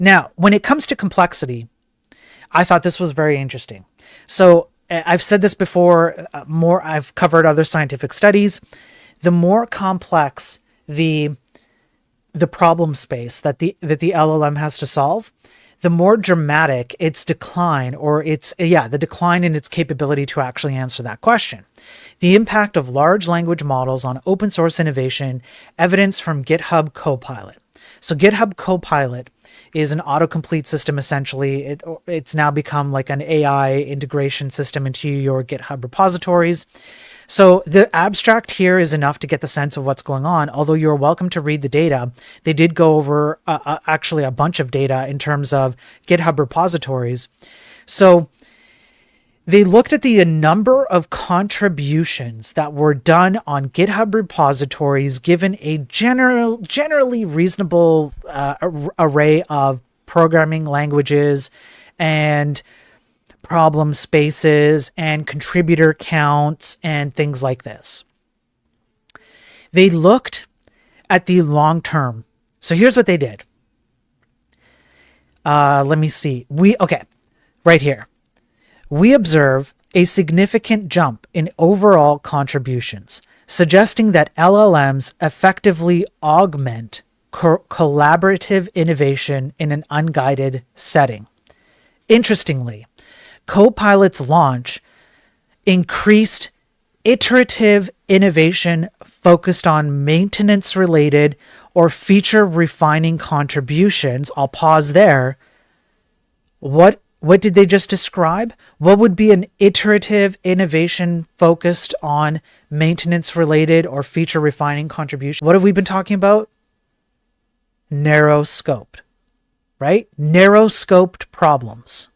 Now, when it comes to complexity, I thought this was very interesting. So I've said this before, I've covered other scientific studies. The more complex the problem space that the LLM has to solve, the more dramatic its decline, or the decline in its capability to actually answer that question. The impact of large language models on open source innovation, evidence from GitHub Copilot. So GitHub Copilot is an autocomplete system. Essentially, it's now become like an AI integration system into your GitHub repositories. So the abstract here is enough to get the sense of what's going on, although you're welcome to read the data. They did go over actually a bunch of data in terms of GitHub repositories. So they looked at the number of contributions that were done on GitHub repositories given a generally reasonable array of programming languages and problem spaces and contributor counts and things like this. They looked at the long term. So here's what they did. Let me see. Right here. We observe a significant jump in overall contributions, suggesting that LLMs effectively augment collaborative innovation in an unguided setting. Interestingly, Copilot's launch increased iterative innovation focused on maintenance-related or feature-refining contributions. I'll pause there. What did they just describe? What would be an iterative innovation focused on maintenance-related or feature-refining contribution? What have we been talking about? Narrow-scoped, right? Narrow-scoped problems.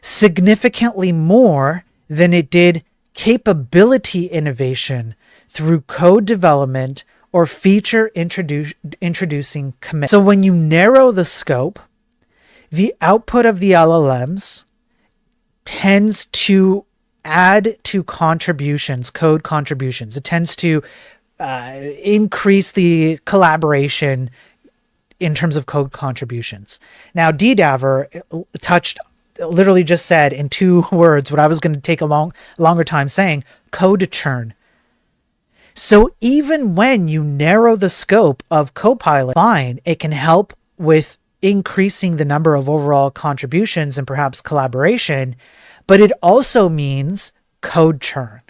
Significantly more than it did capability innovation through code development or feature introducing commit. So when you narrow the scope, the output of the LLMs tends to add to contributions, code contributions. It tends to increase the collaboration in terms of code contributions. Now, DDAVR literally just said in 2 words what I was going to take a longer time saying: code churn. So even when you narrow the scope of Copilot, fine, it can help with increasing the number of overall contributions and perhaps collaboration, but it also means code churn.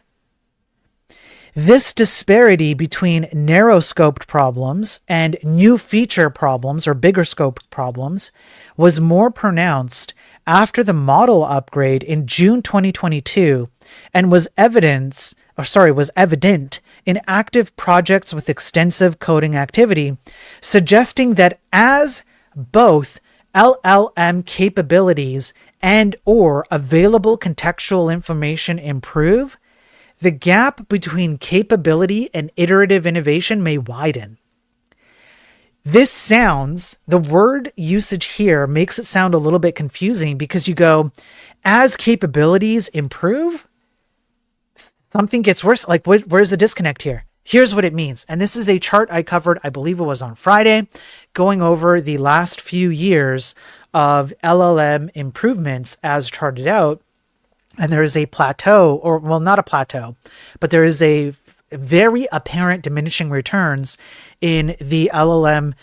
This disparity between narrow-scoped problems and new feature problems or bigger scope problems was more pronounced after the model upgrade in June 2022 and was evident in active projects with extensive coding activity, suggesting that as both LLM capabilities and or available contextual information improve, the gap between capability and iterative innovation may widen. The word usage here makes it sound a little bit confusing because you go, as capabilities improve, something gets worse. Like, where's the disconnect here? Here's what it means. And this is a chart I covered, I believe it was on Friday, going over the last few years of LLM improvements as charted out. And there is a plateau, not a plateau, but there is a very apparent diminishing returns in the LLM,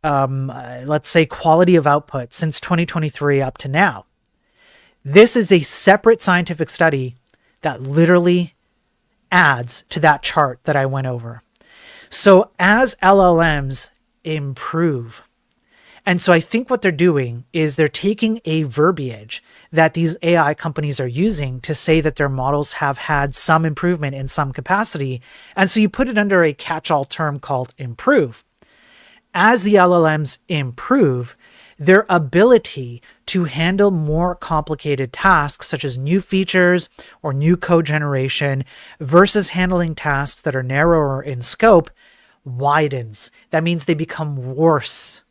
let's say, quality of output since 2023 up to now. This is a separate scientific study that literally adds to that chart that I went over. So as LLMs improve, and so I think what they're doing is they're taking a verbiage that these AI companies are using to say that their models have had some improvement in some capacity. And so you put it under a catch-all term called improve. As the LLMs improve, their ability to handle more complicated tasks, such as new features or new code generation, versus handling tasks that are narrower in scope, widens. That means they become worse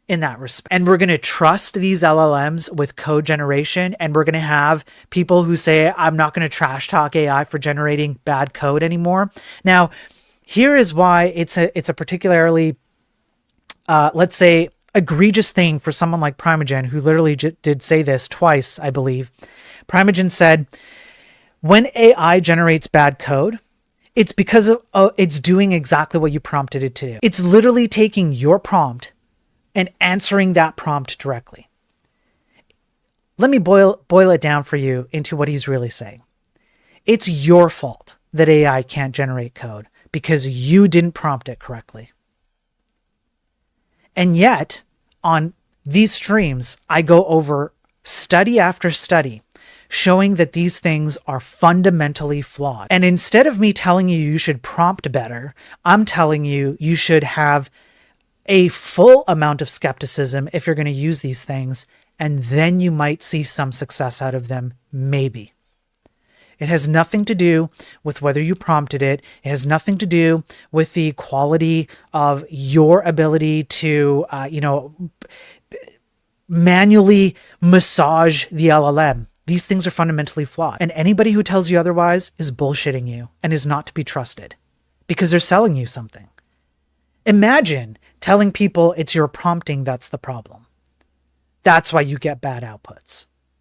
in that respect. And we're going to trust these LLMs with code generation, and we're going to have people who say, I'm not going to trash talk AI for generating bad code anymore. Now, here is why it's a particularly, let's say, egregious thing for someone like Primogen, who literally did say this twice, I believe. Primogen said, when AI generates bad code, it's because it's doing exactly what you prompted it to do. It's literally taking your prompt and answering that prompt directly. Let me boil it down for you into what he's really saying. It's your fault that AI can't generate code because you didn't prompt it correctly. And yet, on these streams, I go over study after study showing that these things are fundamentally flawed. And instead of me telling you should prompt better, I'm telling you should have a full amount of skepticism if you're going to use these things, and then you might see some success out of them, maybe. It has nothing to do with whether you prompted it. It has nothing to do with the quality of your ability to, manually massage the LLM. These things are fundamentally flawed. And anybody who tells you otherwise is bullshitting you and is not to be trusted because they're selling you something. Imagine telling people it's your prompting that's the problem. That's why you get bad outputs.